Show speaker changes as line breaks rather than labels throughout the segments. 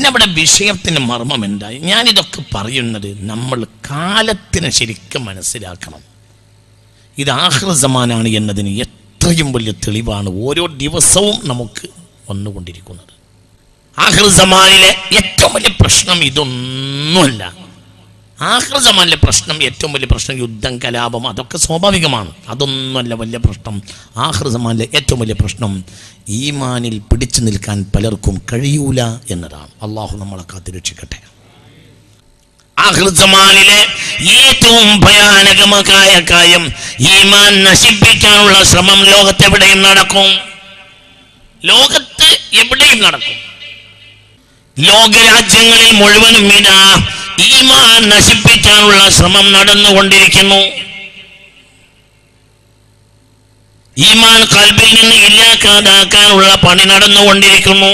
അവിടെ വിഷയത്തിന് മർമ്മം എന്തായി? ഞാനിതൊക്കെ പറയുന്നത് നമ്മൾ കാലത്തിനെ ശരിക്കും മനസ്സിലാക്കണം. ഇത് ആഖിർ സമാനാണ് എന്നതിന് എത്രയും വലിയ തെളിവാണ് ഓരോ ദിവസവും നമുക്ക് വന്നുകൊണ്ടിരിക്കുന്നത്. ആഖിർ സമാനിലെ ഏറ്റവും വലിയ പ്രശ്നം ഇതൊന്നുമല്ല. ആഖിർ സമാനിലെ പ്രശ്നം, ഏറ്റവും വലിയ പ്രശ്നം യുദ്ധം, കലാപം, അതൊക്കെ സ്വാഭാവികമാണ്. അതൊന്നുമല്ല വലിയ പ്രശ്നം. ആഖിർ സമാനിലെ ഏറ്റവും വലിയ പ്രശ്നം ഈമാനിൽ പിടിച്ചു നിൽക്കാൻ പലർക്കും കഴിയൂല എന്നതാണ്. അള്ളാഹു നമ്മളെ കാത്തുരക്ഷിക്കട്ടെ. ആഖിർ സമാനിലെ ഏറ്റവും ഭയാനകമായ കാര്യം ഈമാൻ നശിപ്പിക്കാനുള്ള ശ്രമം ലോകത്തെവിടെയും നടക്കും. ലോകത്ത് എവിടെയും നടക്കും. ലോകരാജ്യങ്ങളിൽ മുഴുവനും ഇതാ ഈമാൻ നശിപ്പിക്കാനുള്ള ശ്രമം നടന്നുകൊണ്ടിരിക്കുന്നു. ഈമാൻ ഖൽബിൽ നിന്ന് ഇല്ലാതാക്കാനുള്ള പണി നടന്നുകൊണ്ടിരിക്കുന്നു.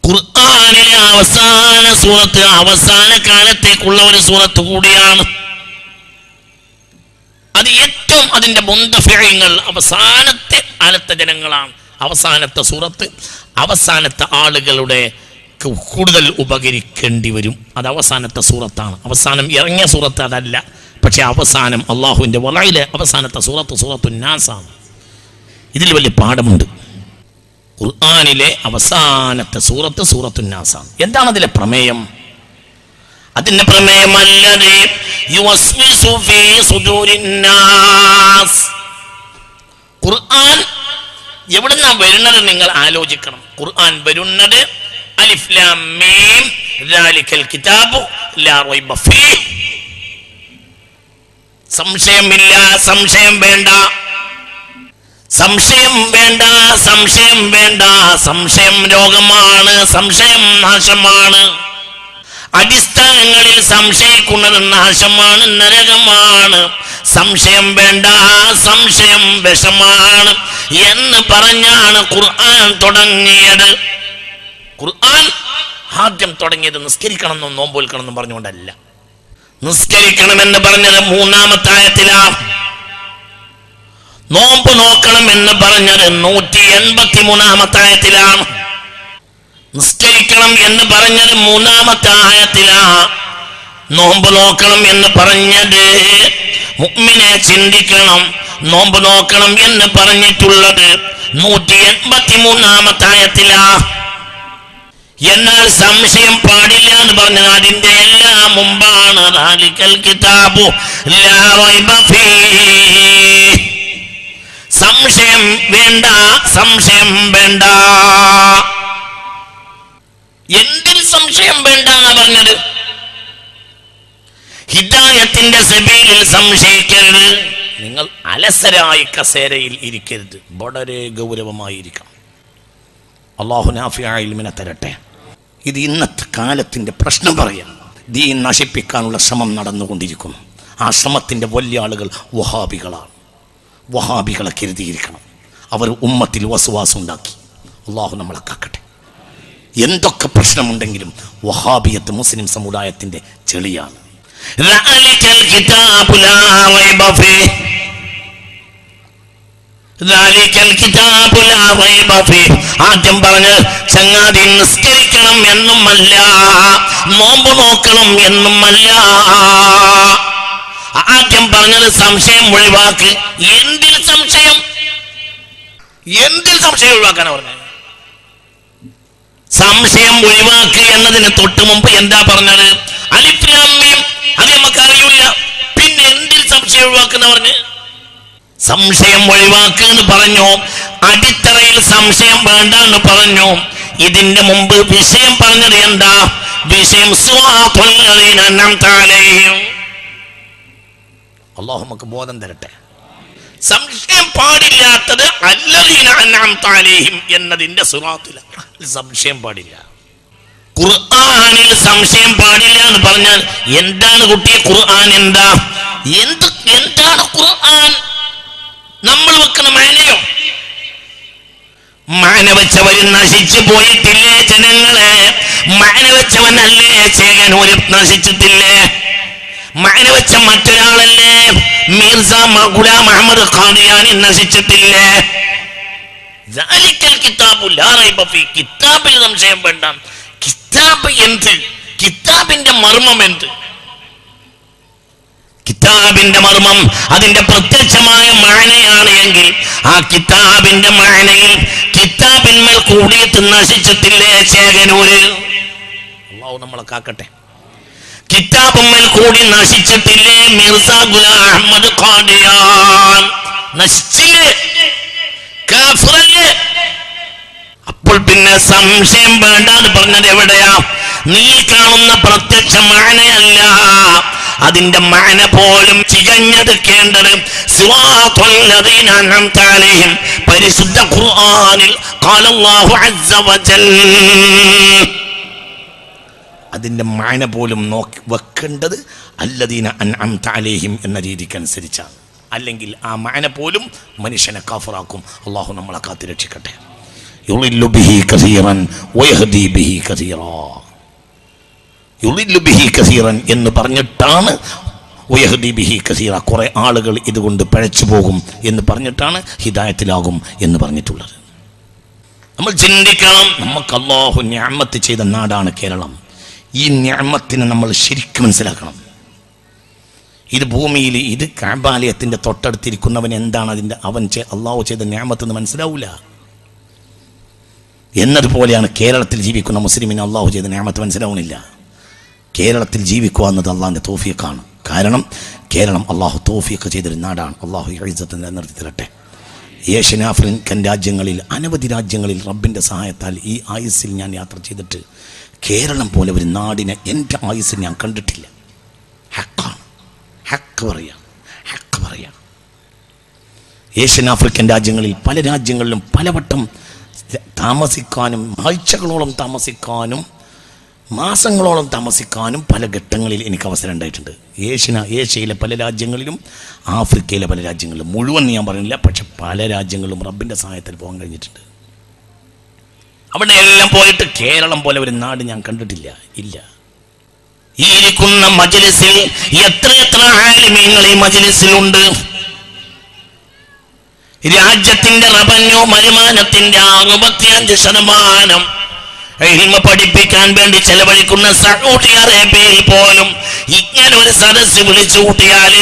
ഖുർആനിലെ അവസാന സൂറത്ത് അവസാന കാലത്തേക്കുള്ള ഒരു സൂറത്ത് കൂടിയാണ്. അത് ഏറ്റവും അതിന്റെ മുന്തഫിഈങ്ങൾ അവസാനത്തെ കാലത്തെ ജനങ്ങളാണ്. അവസാനത്തെ സൂറത്ത് അവസാനത്തെ ആളുകളുടെ കൂടുതൽ ഉപകരിക്കേണ്ടി വരും. അത് അവസാനത്തെ സൂറത്താണ്. അവസാനം ഇറങ്ങിയ സൂറത്ത് അതല്ല, പക്ഷെ അവസാനം അള്ളാഹുവിൻ്റെ വലയിലെ അവസാനത്തെ സൂറത്തുൻ നാസാണ്. ഇതിൽ വലിയ പാഠമുണ്ട്. ഖുർആനിലെ അവസാനത്തെ സൂറത്തുൻ നാസാണ്. എന്താണ് അതിലെ പ്രമേയം? അതിന്റെ പ്രമേയം അല്ലദീ യുവസ്വിസു ഫീ സുദൂരിൻ നാസ്. ഖുർആൻ എവിടുന്നാ വരുന്നത് നിങ്ങൾ ആലോചിക്കണം. ഖുർആൻ വരുന്നത് അലിഫ് ലാം മീം ദാലിക്കൽ കിതാബു ലാ റൈബ ഫീഹ്. സംശയമില്ല, സംശയം വേണ്ട, സംശയം വേണ്ട, സംശയം വേണ്ട. സംശയം രോഗമാണ്, സംശയം നാശമാണ്. അടിസ്ഥാനങ്ങളിൽ സംശയിക്കുന്നത് നാശമാണ്, നരകമാണ്. സംശയം വേണ്ട, സംശയം വിഷമാണ് എന്ന് പറഞ്ഞാണ് ഖുർആൻ തുടങ്ങിയത്. ഖുർആൻ ആദ്യം തുടങ്ങിയത് നിസ്കരിക്കണമെന്നും നോമ്പൊൽക്കണമെന്നും പറഞ്ഞുകൊണ്ടല്ല. നിസ്കരിക്കണമെന്ന് പറഞ്ഞത് 3-ാമത്തെ ആയത്തിലാണ്. നോമ്പ് നോക്കണമെന്ന് പറഞ്ഞത് 183-ാമത്തെ ആയത്തിലാണ്. നിസ്കരിക്കണം എന്ന് പറഞ്ഞത് 3-ാമത്തെ ആയത്തിലാണ്. നോമ്പ് നോക്കണം എന്ന് പറഞ്ഞത് മുഅ്മിനെ ചിന്തിക്കണം, നോമ്പ് നോക്കണം എന്ന് പറഞ്ഞിട്ടുള്ളത് 183-ാമത്തെ ആയത്തിലാണ്. എന്നാൽ സംശയം പാടില്ല എന്ന് പറഞ്ഞത് അതിന്റെ എല്ലാം മുമ്പാണ്. ദാലിക്കൽ കിതാബു ലാ റൈബ ഫീഹ്. സംശയം വേണ്ട, സംശയം വേണ്ട. എന്തിന് സംശയം വേണ്ട എന്നാ പറഞ്ഞത്? ഹിദായത്തിന്റെ സബീലിൽ സംശയിക്കരുത്. നിങ്ങൾ അലസരായി കസേരയിൽ ഇരിക്കരുത്, വളരെ ഗൗരവമായിരിക്കണം. അല്ലാഹു നാഫിയായ ഇൽമിനെ തരട്ടെ. ഇത് ഇന്നത്തെ കാലത്തിന്റെ പ്രശ്നം പറയാം. ദീൻ നശിപ്പിക്കാനുള്ള ശ്രമം നടന്നുകൊണ്ടിരിക്കുന്നു. ആ ശ്രമത്തിന്റെ വലിയ ആളുകൾ വഹാബികളാണ്. വഹാബികളെ കരുതിയിരിക്കണം. അവർ ഉമ്മത്തിൽ വസ്വാസം ഉണ്ടാക്കി. അല്ലാഹു നമ്മളെ കാക്കട്ടെ. എന്തൊക്കെ പ്രശ്നമുണ്ടെങ്കിലും വഹാബിയത്ത് മുസ്ലിം സമുദായത്തിന്റെ ചെളിയാണ്. ആദ്യം പറഞ്ഞ് ചങ്ങാതി നിസ്കരിക്കണം എന്നുമല്ല, നോമ്പ് നോക്കണം എന്നുമല്ല. ആദ്യം പറഞ്ഞത് സംശയം ഒഴിവാക്ക്. എന്തിൽ സംശയം? എന്തിൽ സംശയം ഒഴിവാക്കാനാ പറഞ്ഞത്? സംശയം ഒഴിവാക്ക് എന്നതിന് തൊട്ട് മുമ്പ് എന്താ പറഞ്ഞത്? അലിഫ് ലാം മീം. അത് നമുക്ക് അറിയില്ല. പിന്നെ എന്തിൽ സംശയം ഒഴിവാക്കുന്ന പറഞ്ഞ്? സംശയം ഒഴിവാക്ക് എന്ന് പറഞ്ഞു. അടിത്തറയിൽ സംശയം വേണ്ട എന്ന് പറഞ്ഞു. ഇതിന്റെ മുമ്പ് വിഷയം പറഞ്ഞത് എന്താ? വിഷയം അല്ലാഹു നമുക്ക് ബോധം തരട്ടെ. സംശയം പാടില്ലാത്തത് അല്ലദീന അൻഅംത അലൈഹിം എന്നതിന്റെ സിറാത്തിലാണ്. സംശയം പാടില്ല. ഖുർആനിൽ സംശയം പാടില്ല എന്ന് പറഞ്ഞാൽ എന്താണ് കുട്ടിയെ ഖുർആൻ? എന്താണ് ഖുർആൻ? നമ്മൾ വെക്കുന്ന മാനയോ? മാന വെച്ചവര് നശിച്ചു പോയിട്ടില്ലേ ജനങ്ങളെ? മാന വെച്ചവനല്ലേ ചേകനൂര് നശിച്ചിട്ടില്ലേ? മാന വെച്ച മറ്റൊരാളല്ലേ മിർസ ഗുലാം അഹമ്മദ് ഖാദിയാനി നശിച്ചിട്ടില്ലേ? ദാലിക്കൽ കിതാബു ലാ റൈബ ഫീ, കിതാബിൽ സംശയം വേണ്ട. കിതാബ് എന്ത്? കിതാബിന്റെ മർമ്മം എന്ത്? കിതാബിന്റെ മർമ്മം അതിന്റെ പ്രത്യക്ഷമായ മഅനയാണ് എങ്കിൽ ആ കിതാബിന്റെ മഅനയിൽ കിതാബിന്മേൽ കൂടിയിട്ട് നശിച്ചിട്ടില്ലേ ചേകനൂര്? അല്ലാഹു നമ്മളെ കാക്കട്ടെ. കിതാബിന്മേൽ കൂടി നശിച്ചിട്ടില്ലേ മിർസ ഗുലാം അഹ്മദ് ഖാദിയാൻ? നശിച്ചില്ലേ? കാഫിറല്ലേ? അപ്പോൾ പിന്നെ സംശയം വേണ്ട എന്ന് പറഞ്ഞത് എവിടെയാ? നീ കാണുന്ന പ്രത്യക്ഷ മഅനയല്ല, അതിന്റെ മഅന പോലും ചികഞ്ഞെടുക്കേണ്ടത് സിറാത്തുൽ ലദീന അൻഅംത അലൈഹിം, പരിശുദ്ധ ഖുർആനിൽ ഖാല അല്ലാഹു അസ്സ വജൽ. അതിന്റെ മഅന പോലും നോക്കി വെക്കേണ്ടത് അല്ലദീന അൻഅംത അലൈഹിം എന്ന രീതിക്കനുസരിച്ചാണ്. അല്ലെങ്കിൽ ആ മഅന പോലും മനുഷ്യനെ കാഫിറാക്കും. അല്ലാഹു നമ്മളെ കാത്ത് രക്ഷിക്കട്ടെ. യുളില്ലു ബിഹി കസീറൻ വയഹ്ദി ബിഹി കസീറാ. യുളില്ലു ബിഹി കസീറൻ എന്ന് പറഞ്ഞിട്ടാണ് വയഹ്ദി ബിഹി കസീറ, കുറെ ആളുകൾ ഇതുകൊണ്ട് പഴച്ചു പോകും എന്ന് പറഞ്ഞിട്ടാണ് ഹിദായത്തിലാകും എന്ന് പറഞ്ഞിട്ടുള്ളത്. നമ്മൾ ചിന്തിക്കണം, നമുക്ക് അല്ലാഹു നിഅമത്ത് ചെയ്ത നാടാണ് കേരളം. ഈ നിഅമത്തിനെ നമ്മൾ ശരിക്കും മനസ്സിലാക്കണം. ഇത് ഭൂമിയിൽ, ഇത് കഅബാലയത്തിന്റെ തൊട്ടടുത്തിരിക്കുന്നവൻ എന്താണ് അതിൻ്റെ അവൻ അല്ലാഹു ചെയ്ത നിഅമത്ത് എന്ന് മനസ്സിലാവൂല. എന്നതുപോലെയാണ് കേരളത്തിൽ ജീവിക്കുന്ന മുസ്ലിമിന് അല്ലാഹു ചെയ്ത നിഅമത്ത് മനസ്സിലാവുന്നില്ല. കേരളത്തിൽ ജീവിക്കുക എന്നത് അള്ളാഹിൻ്റെ തൗഫീഖാണ്. കാരണം കേരളം അള്ളാഹു തൗഫീഖ് ചെയ്തൊരു നാടാണ്. അള്ളാഹു ഇസ്സത്ത് നിലനിർത്തി തരട്ടെ. ഏഷ്യൻ ആഫ്രിക്കൻ രാജ്യങ്ങളിൽ, അനവധി രാജ്യങ്ങളിൽ റബ്ബിൻ്റെ സഹായത്താൽ ഈ ആയുസ്സിൽ ഞാൻ യാത്ര ചെയ്തിട്ട് കേരളം പോലെ ഒരു നാടിനെ എൻ്റെ ആയുസ്സിൽ ഞാൻ കണ്ടിട്ടില്ല. ഹക്കാണ്, ഹക്ക് പറയാം. ഏഷ്യൻ ആഫ്രിക്കൻ രാജ്യങ്ങളിൽ പല രാജ്യങ്ങളിലും പലവട്ടം താമസിക്കാനും, ആഴ്ചകളോളം താമസിക്കാനും, മാസങ്ങളോളം താമസിക്കാനും പല ഘട്ടങ്ങളിൽ എനിക്ക് അവസരം ഉണ്ടായിട്ടുണ്ട്. ഏഷ്യയിലെ പല രാജ്യങ്ങളിലും ആഫ്രിക്കയിലെ പല രാജ്യങ്ങളിലും, മുഴുവൻ ഞാൻ പറയുന്നില്ല, പക്ഷെ പല രാജ്യങ്ങളിലും റബ്ബിൻ്റെ സഹായത്തിൽ പോകാൻ കഴിഞ്ഞിട്ടുണ്ട്. അവിടെ എല്ലാം പോയിട്ട് കേരളം പോലെ ഒരു നാട് ഞാൻ കണ്ടിട്ടില്ല. ഇല്ല. ഈ ഇരിക്കുന്ന മജ്ലിസിൽ എത്ര ആലിമീങ്ങൾ ഈ മജ്ലിസിലുണ്ട്. രാജ്യത്തിന്റെ റവന്യൂ വരുമാനത്തിന്റെ 65% ഇൽമ പഠിപ്പിക്കാൻ വേണ്ടി ചെലവഴിക്കുന്ന സൗദി അറേബ്യയിൽ പോലും ഇങ്ങനെ ഒരു സദസ്സ് വിളിച്ചു കൂട്ടിയാൽ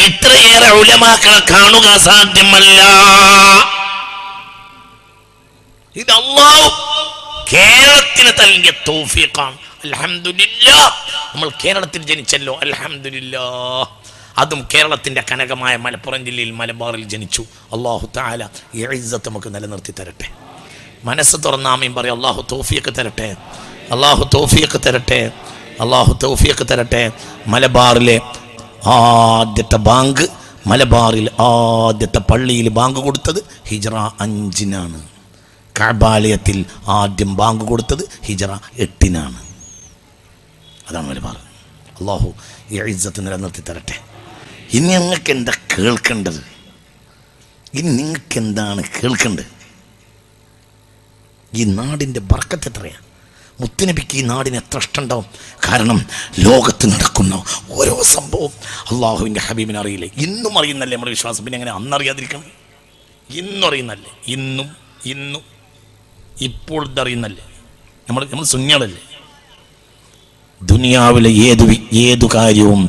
ഇത്രയേറെ ഉലമാക്കളെ കാണുക സാധ്യമല്ല. ഇത് അല്ലാഹു കേരളത്തിന് നൽകിയ തൗഫീഖാണ്. അൽഹംദുലില്ലാഹ്, നമ്മൾ കേരളത്തിൽ ജനിച്ചല്ലോ, അൽഹംദുലില്ലാഹ്. അതും കേരളത്തിന്റെ കനകമായ മലപ്പുറം ജില്ലയിൽ മലബാറിൽ ജനിച്ചു. അല്ലാഹു തആല ഈ ഇസ്സത്ത് നമുക്ക് നിലനിർത്തി തരട്ടെ. മനസ്സ് തുറന്നാമീൻ പറയും. അല്ലാഹു തൗഫീഖ് തരട്ടെ, അല്ലാഹു തൗഫീഖ് തരട്ടെ, അല്ലാഹു തൗഫീഖ് തരട്ടെ. മലബാറിലെ ആദ്യത്തെ ബാങ്ക്, മലബാറിൽ ആദ്യത്തെ പള്ളിയിൽ ബാങ്ക് കൊടുത്തത് ഹിജ്റ 5-നാണ്. കഅബാലയത്തിൽ ആദ്യം ബാങ്ക് കൊടുത്തത് ഹിജ്റ 8-നാണ്. അതാണ് മലബാർ. അല്ലാഹു ഈ ഇസ്സത്ത് നിലനിർത്തി തരട്ടെ. ഇനി നിങ്ങൾക്ക് എന്താ കേൾക്കേണ്ടത്? ഇനി നിങ്ങൾക്ക് എന്താണ് കേൾക്കേണ്ടത്? ഈ നാടിൻ്റെ ബർക്കത്ത് എത്രയാണ്? മുത്തുനബിക്ക് ഈ നാടിന് എത്ര ഇഷ്ടമുണ്ടാവും? കാരണം ലോകത്ത് നടക്കുന്ന ഓരോ സംഭവം അള്ളാഹുവിൻ്റെ ഹബീബിനെ അറിയില്ലേ? ഇന്നും അറിയുന്നല്ലേ നമ്മുടെ വിശ്വാസം. പിന്നെ എങ്ങനെ അന്നറിയാതിരിക്കണം? ഇന്നും അറിയുന്നല്ലേ? ഇന്നും ഇപ്പോൾ ഇതറിയുന്നല്ലേ? നമ്മൾ സുന്നികളല്ലേ? ദുനിയാവിലെ ഏതു കാര്യവും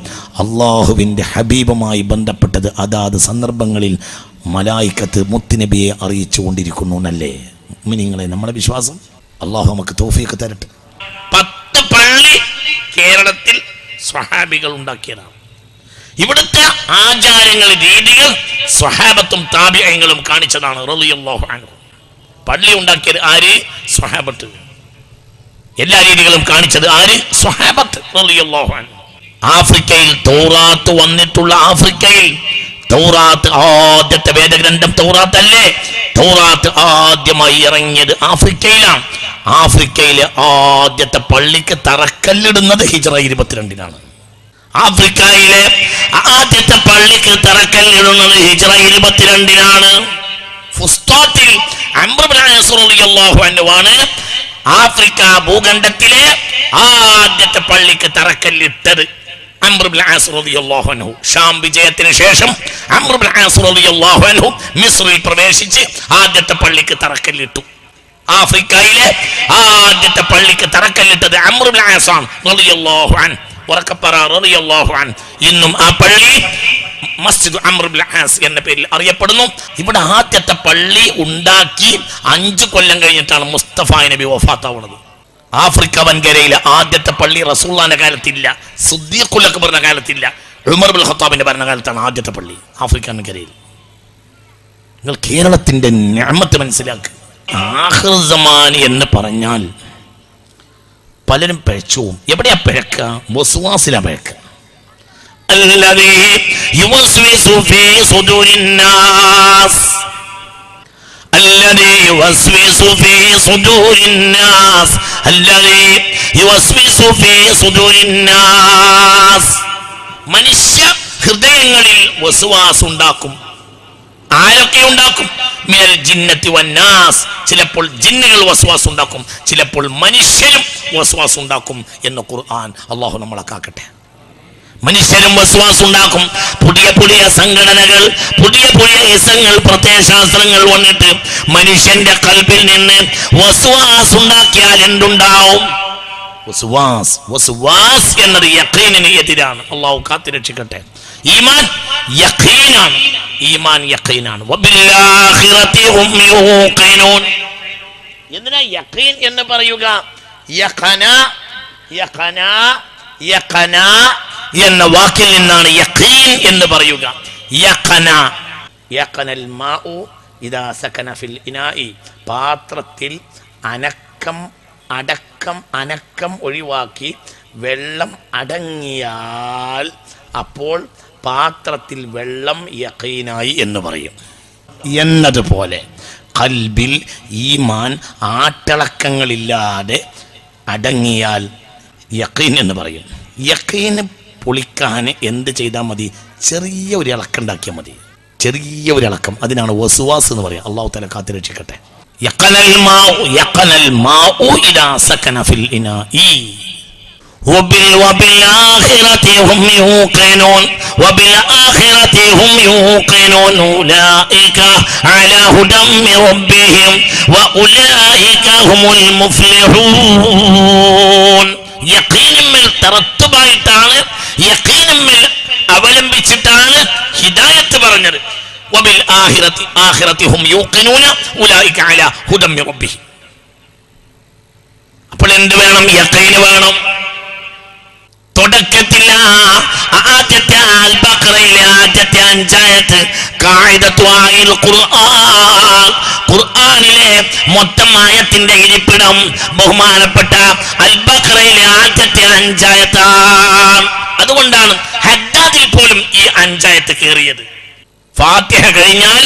അള്ളാഹുവിൻ്റെ ഹബീബുമായി ബന്ധപ്പെട്ടത് അതാത് സന്ദർഭങ്ങളിൽ മലായിക്കത്ത് മുത്തുനബിയെ അറിയിച്ചു കൊണ്ടിരിക്കുന്നു എന്നല്ലേ മുഅ്മിനീങ്ങളെ നമ്മുടെ വിശ്വാസം. അള്ളാഹു നമുക്ക് തൗഫീഖ് തരട്ടെ. 10 പള്ളി കേരളത്തിൽ സ്വഹാബികൾ ഉണ്ടാക്കിയതാണ്. ഇവിടുത്തെ ആചാരങ്ങൾ, രീതികൾ സ്വഹാബത്തും താബിഈങ്ങളും കാണിച്ചതാണ്. റളിയല്ലാഹു അൻഹു. പള്ളി ഉണ്ടാക്കിയത് ആര്? സ്വഹാബത്ത്. എല്ലാ രീതികളും കാണിച്ചത് ആര്? സ്വഹാബത്ത് റളിയല്ലാഹു അൻഹു. ആഫ്രിക്കയിൽ തൗറാത്ത് വന്നിട്ടുള്ള, ആഫ്രിക്കയിൽ തൗറാത്ത് ആദ്യത്തെ വേദഗ്രന്ഥം തൗറാത്ത് അല്ലേ? തൗറാത്ത് ആദ്യമായി ഇറങ്ങിയത് ആഫ്രിക്കയിലാണ്. ആഫ്രിക്കയിലെ ആദ്യത്തെ പള്ളിക്ക് തറക്കല്ലിടുന്നത് ഹിജ്റ 22-നാണ്. ആഫ്രിക്കയിലെ ആദ്യത്തെ പള്ളിക്ക് തറക്കല്ലിടുന്നത് ഹിജ്റ 22-നാണ്. ഫുസ്താത്തിൽ അംർ ഇബ്നു അസ് റളിയല്ലാഹു അൻഹു ആണ് ആഫ്രിക്ക ഭൂഖണ്ഡത്തിലെ ആദ്യത്തെ പള്ളിക്ക് തറക്കല്ലിട്ടത്. അംർ ഇബ്നു ആസ് റളിയല്ലാഹു അൻഹു. ഷാം വിജയത്തിന് ശേഷം അംർ ഇബ്നു ആസ് റളിയല്ലാഹു അൻഹു മിസ്രിൽ പ്രവേശിച്ച് ആദ്യത്തെ പള്ളിക്ക് തറക്കല്ലിട്ടു. ആഫ്രിക്കയിലെ ആദ്യത്തെ പള്ളിക്ക് തറക്കല്ലിട്ടത് അംർ ഇബ്നു ആസ് റളിയല്ലാഹു അൻഹു. ഉറക്കപ്പറ റളിയല്ലാഹു അൻഹു. ഇന്നും ആ പള്ളി മസ്ജിദ് അംർ ഇബ്നു ആസ് എന്ന പേരിൽ അറിയപ്പെടുന്നു. ഇവിടെ ആദ്യത്തെ പള്ളി ഉണ്ടാക്കി 5 കൊല്ലം കഴിഞ്ഞിട്ടാണ് മുസ്തഫ നബി വഫാത്താവുന്നത്. ആഫ്രിക്ക വൻകരയിലെ ആദ്യത്തെ പള്ളി റസൂലുള്ളാഹിന്റെ കാലത്തില്ല, സിദ്ദീഖുൽ അക്ബറിന്റെ കാലത്തില്ല, ഉമർ ഇബ്നുൽ ഖത്താബിന്റെ ഭരണകാലത്താണ് ആദ്യത്തെ പള്ളി ആഫ്രിക്ക വൻകരയിൽ. നിങ്ങൾ കേരളത്തിന്റെ നിഅമത്ത് മനസ്സിലാക്കുക. ആഖിർ സമാൻ എന്ന് പറഞ്ഞാൽ പലരും പിഴച്ചു. എവിടെയാ പിഴക്കുക? വസ്വാസിലാ പിഴക്കുക. الذي يوسوس في صدور الناس الذي يوسوس في صدور الناس الذي يوسوس في صدور الناس മനുഷ്യ ഹൃദയങ്ങളിൽ വസ്വാസ് ഉണ്ടാക്കും. ആരൊക്കെ ഉണ്ടാക്കും? മിനൽ ജിന്നത്തി വന്നാസ്. ചിലപ്പോൾ ജിന്നുകൾ വസ്വാസ് ഉണ്ടാക്കും, ചിലപ്പോൾ മനുഷ്യരും വസ്വാസ് ഉണ്ടാക്കും എന്ന് ഖുർആൻ. അല്ലാഹു നമ്മളെ കാക്കട്ടെ. മനുഷ്യരും വസ്വാസ് ഉണ്ടാക്കും. പുതിയ പുതിയ സംഘടനകൾ, പുതിയ പുതിയ ഇസങ്ങൾ, പ്രത്യയശാസ്ത്രങ്ങൾ വന്നിട്ട് മനുഷ്യന്റെ ഖൽബിൽ നിന്ന് വസ്വാസ് ഉണ്ടാക്കിയാൽ എന്തുണ്ടാവും? വസ്വാസ്. വസ്വാസ് എന്നത് യഖീനിന് എതിരാണ്. അല്ലാഹു കാത്തുരക്ഷിക്കട്ടെ. ഈമാൻ യഖീനാണ്. ഈമാൻ യഖീനാണ്. വബിൽആഖിറതി ഹും യൂഖിനൂൻ. എന്തിനാ യഖീൻ എന്ന് പറയുക? യഖന യഖന യഖന എന്ന വാക്കിൽ നിന്നാണ് യഖീൻ എന്ന് പറയുക. യഖന യഖനൽ മാഉ ഇദാ സകന ഫിൽ ഇനാഇ. പാത്രത്തിൽ അനക്കം ഒഴിവാക്കി വെള്ളം അടങ്ങിയാൽ അപ്പോൾ പാത്രത്തിൽ വെള്ളം യഖീനായി എന്ന് പറയും. എന്നതുപോലെ ഖൽബിൽ ഈമാൻ ആട്ടളക്കങ്ങളില്ലാതെ അടങ്ങിയാൽ യഖീൻ എന്ന് പറയും. യഖീന് പൊളിക്കാൻ എന്ത് ചെയ്താൽ മതി? ചെറിയ ഒരു ഇളക്കം ഉണ്ടാക്കിയാൽ മതി. ചെറിയ ഒരു ഇളക്കം, അതിനാണ് വസ്വാസ് എന്ന് പറയുക. അല്ലാഹു തആല കാത്തുരക്ഷിക്കട്ടെ. യഖനൽ മാഉ ഇദാ സകന ഫിൽ ഇനാഇ وبالآخرة هم يوقنون وبالآخرة هم يوقنون أولئك على هدى من ربهم وأولئك هم المفلحون. യഖീനിൽ തറത്തുബായിട്ടാണ്, യഖീനിൽ അവലംബിച്ചിട്ടാണ് ഹിദായത്ത് പറഞ്ഞത്. വബിൽ ആഖിറതി ഹും യൂഖിനൂന ഉലൈക അലാ ഹുദം മിർ റബ്ബിഹിം. അപ്പോൾ എന്ത് വേണം? യഖീൻ വേണം. തുടക്കത്തിൽ ആദ്യത്തെ അൽ ബഖറയിലെ ആദ്യത്തെ 5 ആയത്ത് ഖായിദത്തു ആയിൽ ഖുർആൻ, ഖുർആനിലെ മൊത്തം ആയത്തിന്റെ ഇരിപ്പിടം ബഹുമാനപ്പെട്ട അൽ ബഖറയിലെ ആദ്യത്തെ 5 ആയത്താണ്. അതുകൊണ്ടാണ് ഹദ്ദാദിൽ പോലും ഈ 5 ആയത്ത് കയറിയത്. ഫാത്തിഹ കഴിഞ്ഞാൽ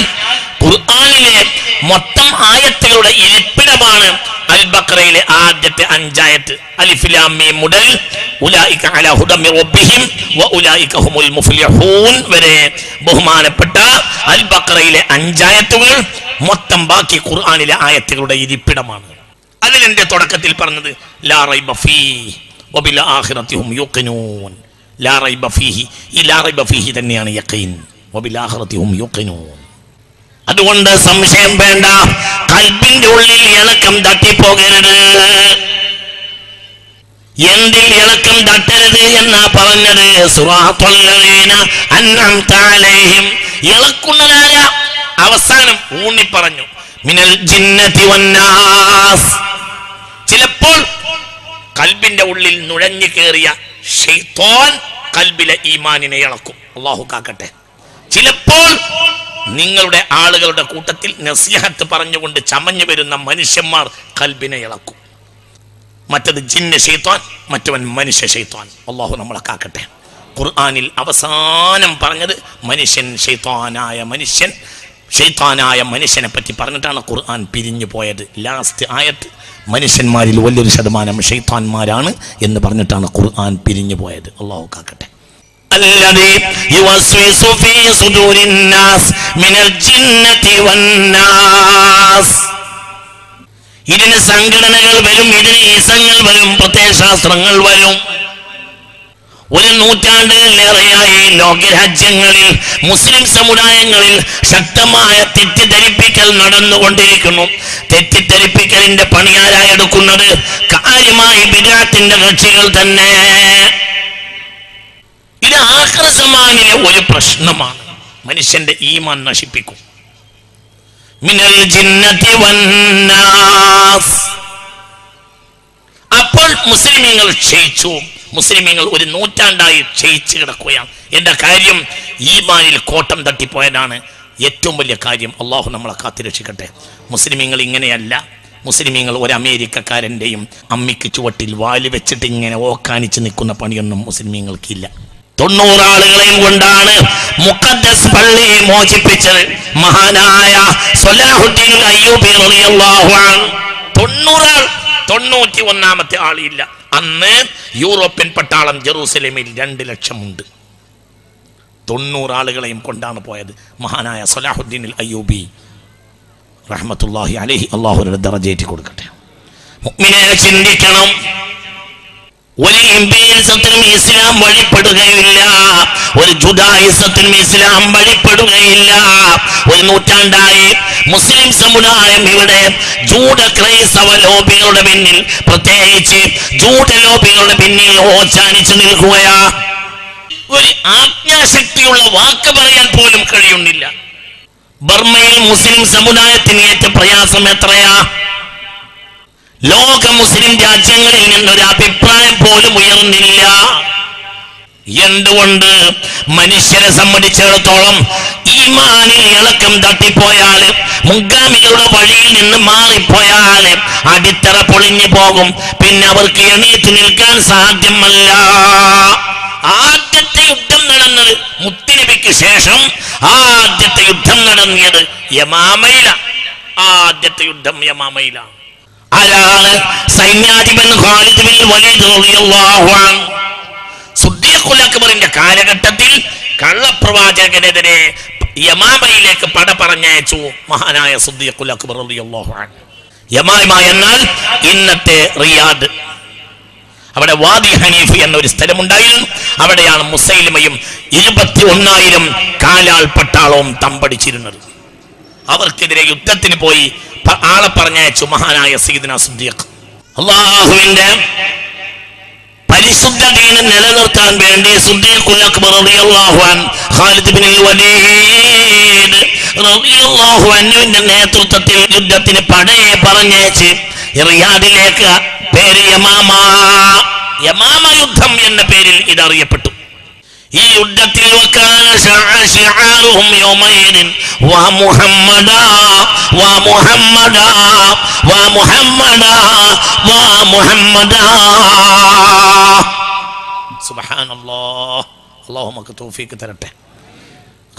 ഖുർആനിലെ മൊത്തം ആയത്തുകളുടെ ഇരിപ്പിടമാണ് അൽ ബഖറയിലെ ആദ്യത്തെ 5 ആയത്ത്. അലിഫ് ലാം മീം മുതൽ ഉലൈക അലാ ഹുദം മിർ റബ്ബിഹിം വഉലൈക ഹുമുൽ മുഫ്ലിഹൂൻ വരെ ബഹുമാനപ്പെട്ട അൽ ബഖറയിലെ 5 ആയത്തുകൾ മൊത്തം ബാക്കി ഖുർആനിലെ ആയത്തുകളുടെ ഇരിപ്പിടമാണ്. അതിലെന്റെ തുടക്കത്തിൽ പറഞ്ഞത് ലാ റൈബ ഫീഹി വബിൽ ആഖിറതി ഹും യൂഖിനൂൻ. ലാ റൈബ ഫീഹി, ഈ ലാ റൈബ ഫീഹി തന്നെയാണ് യഖീൻ. വബിൽ ആഖിറതി ഹും യൂഖിനൂൻ. അതുകൊണ്ട് സംശയം വേണ്ട, ഖൽബിന്റെ ഉള്ളിൽ ഇളക്കം തട്ടിപ്പോകരുത്. എന്തിൽ ഇളക്കം തട്ടരുത് എന്നാ പറഞ്ഞത്? സിറാത്തുൽ ലദീന അൻഅംത അലൈഹിം. ഇളക്കുന്നതാര? അവസാനം ഊന്നി പറഞ്ഞു, മിനൽ ജിന്നതി വന്നാസ്. ചിലപ്പോൾ ഖൽബിന്റെ ഉള്ളിൽ നുഴഞ്ഞു കയറിയ ശൈത്താൻ ഖൽബിലെ ഈമാനിനെ ഇളക്കും. അല്ലാഹു കാക്കട്ടെ. ചിലപ്പോൾ നിങ്ങളുടെ ആളുകളുടെ കൂട്ടത്തിൽ നസിഹത്ത് പറഞ്ഞുകൊണ്ട് ചമഞ്ഞു വരുന്ന മനുഷ്യന്മാർ ഖൽബിനെ ഇളക്കും. മറ്റത് ജിന്ന് ശൈത്താൻ, മറ്റവൻ മനുഷ്യ ശൈത്താൻ. അല്ലാഹു നമ്മളെ കാക്കട്ടെ. ഖുർആനിൽ അവസാനം പറഞ്ഞത് മനുഷ്യൻ ഷൈത്താനായ മനുഷ്യനെ പറ്റി പറഞ്ഞിട്ടാണ് ഖുർആൻ പിരിഞ്ഞു പോയത്. ലാസ്റ്റ് ആയത്ത് മനുഷ്യന്മാരിൽ വലിയൊരു ശതമാനം ഷൈത്താന്മാരാണ് എന്ന് പറഞ്ഞിട്ടാണ് ഖുർആൻ പിരിഞ്ഞു പോയത്. അല്ലാഹു കാക്കട്ടെ. الذي يوسوس في صدور الناس من الجنة والناس. ഇതിന് സംഘടനകൾ വരും, ഇതിന് ഈസങ്ങൾ വരും, പ്രത്യയശാസ്ത്രങ്ങൾ വരും. ഒരു നൂറ്റാണ്ടിലേറെയായി ലോകരാജ്യങ്ങളിൽ മുസ്ലിം സമുദായങ്ങളിൽ ശക്തമായ തെറ്റിദ്ധരിപ്പിക്കൽ നടന്നുകൊണ്ടിരിക്കുന്നു. തെറ്റിദ്ധരിപ്പിക്കലിന്റെ പണിയാരായി എടുക്കുന്നത് കാര്യമായി ബിദ്അത്തിന്റെ കക്ഷികൾ തന്നെ. ഇത് ആഖിർ സമാനിലെ ഒരു പ്രശ്നമാണ്. മനുഷ്യന്റെ ഈമാൻ നശിപ്പിക്കും. മിനൽ ജിന്നതി വന്നാസ്. അപ്പോൾ മുസ്ലിമീങ്ങൾ ക്ഷയിച്ചു. മുസ്ലിമീങ്ങൾ ഒരു നൂറ്റാണ്ടായി ക്ഷയിച്ചു കിടക്കുകയാണ്. എന്റെ കാര്യം ഈമാനിൽ കോട്ടം തട്ടിപ്പോയതാണ് ഏറ്റവും വലിയ കാര്യം. അള്ളാഹു നമ്മളെ കാത്തിരക്ഷിക്കട്ടെ. മുസ്ലിമീങ്ങൾ ഇങ്ങനെയല്ല. മുസ്ലിമീങ്ങൾ ഒരു അമേരിക്കക്കാരൻ്റെയും അമ്മിക്ക് ചുവട്ടിൽ വാല് വെച്ചിട്ട് ഇങ്ങനെ ഓക്കാനിച്ച് നിൽക്കുന്ന പണിയൊന്നും മുസ്ലിമീങ്ങൾക്കില്ല. 90 ആളുകളെയും കൊണ്ടാണ് മുഖദ്ദസ് പള്ളി മോചിപ്പിച്ചത് മഹാനായ സ്വലാഹുദ്ദീൻ അയ്യൂബി റളിയല്ലാഹു അൻഹു. 90 ആൾ, 91ാമത്തെ ആളില്ല. അന്ന് യൂറോപ്യൻ പട്ടാളം ജെറൂസലേമിൽ 2 ലക്ഷം ഉണ്ട്. 90 ആളുകളെയും കൊണ്ടാണ് പോയത് മഹാനായ സ്വലാഹുദ്ദീൻ അയ്യൂബി റഹ്മത്തുള്ളാഹി അലൈഹി. അല്ലാഹുവിന്റെ ദറജയേറ്റി കൊടുക്കട്ടെ. മുഅ്മിനെ ചിന്തിക്കണം. ഒരു ഇംപീരിയലിസത്തിനും ഇസ്ലാം വഴിപ്പെടുകയില്ല. ഒരു ജുഡായിസത്തിനും ഇസ്ലാം വഴിപ്പെടുകയില്ല. ഒരു നൂറ്റാണ്ടായി മുസ്ലിം സമുദായം ഇവിടെ ജൂത ക്രൈസ്തവ ലോബികളുടെ പിന്നിൽ, പ്രത്യേകിച്ച് ജൂത ലോബികളുടെ പിന്നിൽ ഓച്ചാനിച്ചു നിൽക്കുകയാ. ഒരു ആജ്ഞാശക്തിയുള്ള വാക്ക് പറയാൻ പോലും കഴിയുന്നില്ല. ബർമയിൽ മുസ്ലിം സമുദായത്തിന് ഏറ്റ പ്രയാസം എത്രയാ? ലോക മുസ്ലിം രാജ്യങ്ങളിൽ നിന്നൊരു അഭിപ്രായം പോലും ഉയർന്നില്ല. എന്തുകൊണ്ട്? മനുഷ്യരെ സംബന്ധിച്ചിടത്തോളം ഈമാനിൽ ഇളക്കം തട്ടിപ്പോയാൽ, മുൻഗാമികളുടെ വഴിയിൽ നിന്ന് മാറിപ്പോയാൽ അടിത്തറ പൊളിഞ്ഞു പോകും. പിന്നെ അവർക്ക് എണീറ്റ് നിൽക്കാൻ സാധ്യമല്ല. ആദ്യത്തെ യുദ്ധം നടന്നത് മുത്തുനബിക്ക് ശേഷം ആദ്യത്തെ യുദ്ധം നടന്നത് യമാമയില. ആദ്യത്തെ യുദ്ധം യമാമയിലാണ്. ആരാണ്? സൈന്യാധിപൻ ഖാലിദ് ബിൻ വലീദ് റളിയല്ലാഹു അൻഹു. സിദ്ദീഖുൽ അക്ബറിന്റെ കാലഘട്ടത്തിൽ കള്ളപ്രവാചകനെതിരെ യമാമയിലേക്ക് പട പറഞ്ഞയച്ചു മഹാനായ സിദ്ദീഖുൽ അക്ബർ റളിയല്ലാഹു അൻഹു. യമാമ എന്നാൽ ഇന്നത്തെ റിയാദ്. അവിടെ വാദി ഹനീഫ് എന്നൊരു സ്ഥലമുണ്ടായിരുന്നു. അവിടെയാണ് മുസൈലിമയും 21,000 കാലാൾ പട്ടാളവും തമ്പടിച്ചിരുന്നത്. അവർക്കെതിരെ യുദ്ധത്തിന് പോയി ആളെ പറഞ്ഞയച്ചു മഹാനായ സയ്യിദുനാ സിദ്ദീഖ്. അല്ലാഹുവിന്റെ പരിശുദ്ധ ദീൻ നിലനിർത്താൻ വേണ്ടി സിദ്ദീഖുൽ അക്ബർ റളിയല്ലാഹു അൻഹു ഖാലിദ് ബിൻ വലീദ് റളിയല്ലാഹു അൻഹുവിന്റെ നേതൃത്വത്തിൽ യുദ്ധത്തിന് പടയെ പറഞ്ഞയച്ച് റിയാദിലേക്ക്. പേര് യമാമ. യമാമ യുദ്ധം എന്ന പേരിൽ ഇതറിയപ്പെട്ടു. ഈ യുദ്ധത്തിൽ അല്ലാഹു നമുക്ക് തൗഫീഖ് തരട്ടെ.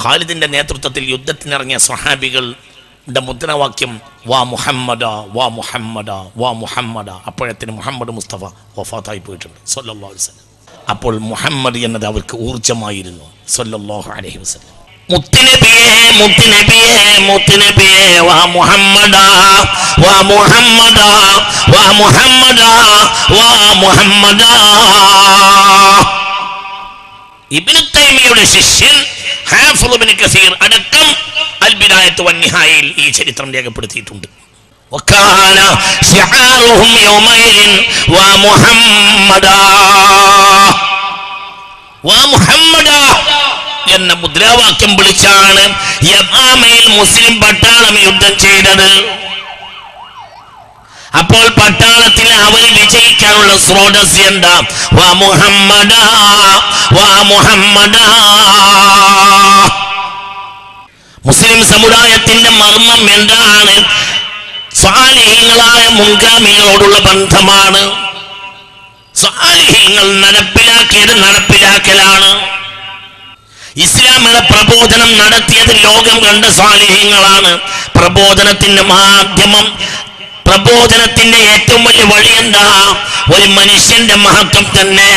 ഖാലിദിന്റെ നേതൃത്വത്തിൽ യുദ്ധത്തിനിറങ്ങിയ സ്വഹാബികളുടെ മുദ്രാവാക്യം വാ മുഹമ്മദ, വാ മുഹമ്മദ, വാ മുഹമ്മദ. അപ്പോഴത്തിന് മുഹമ്മദ് മുസ്തഫ വഫാത്തായി പോയിട്ടുണ്ട് സല്ലല്ലാഹു അലൈഹി വസല്ലം. അപ്പോൾ മുഹമ്മദ് എന്നത് അവർക്ക് ഊർജ്ജമായിരുന്നു സല്ലല്ലാഹു അലൈഹി വസല്ലം. മുത്തുനബിയേ, മുത്തുനബിയേ, മുത്തുനബിയേ, വാ മുഹമ്മദ, വാ മുഹമ്മദ, വാ മുഹമ്മദ, വാ മുഹമ്മദ. ഇബ്നു തൈമിയയുടെ ശിഷ്യൻ ഹാഫിള് ഇബ്നു കസീർ അടക്കം അൽ ബിദായത്ത് വന്നിഹായയിൽ ഈ ചരിത്രം രേഖപ്പെടുത്തിയിട്ടുണ്ട്. وكان شعارهم يومئذ ومحمدا ومحمدا എന്ന മുദ്രാവാക്യം വിളിച്ചാണ് യമാമയിൽ മുസ്ലിം പട്ടാളം യുദ്ധം ചെയ്തത്. അപ്പോൾ പട്ടാളത്തിൽ അവർ വിജയിക്കാനുള്ള സ്രോതസ് എന്താ? വാ മുഹമ്മദ, വാ മുഹമ്മദ. മുസ്ലിം സമുദായത്തിന്റെ മർമ്മം എന്താണ്? സാലിഹീങ്ങളായ മുൻഗാമികളോടുള്ള ബന്ധമാണ്. സാലിഹീങ്ങൾ നടപ്പിലാക്കിയത് നടപ്പിലാക്കലാണ്. ഇസ്ലാമിലെ പ്രബോധനം നടത്തിയത് ലോകം കണ്ട സാലിഹീങ്ങളാണ്. പ്രബോധനത്തിന്റെ മാധ്യമം, പ്രബോധനത്തിന്റെ ഏറ്റവും വലിയ വഴി എന്താ? ഒരു മനുഷ്യന്റെ മഹത്വം തന്നെ.